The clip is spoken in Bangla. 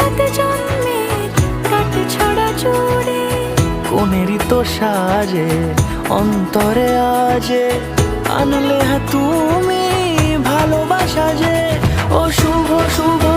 সাত জন্মের কাট ছড়া জুড়ে কোনেরই তো সাজে অন্তরে আজে আনলে তুমি ভালোবাসা যে ও শুভ শুভ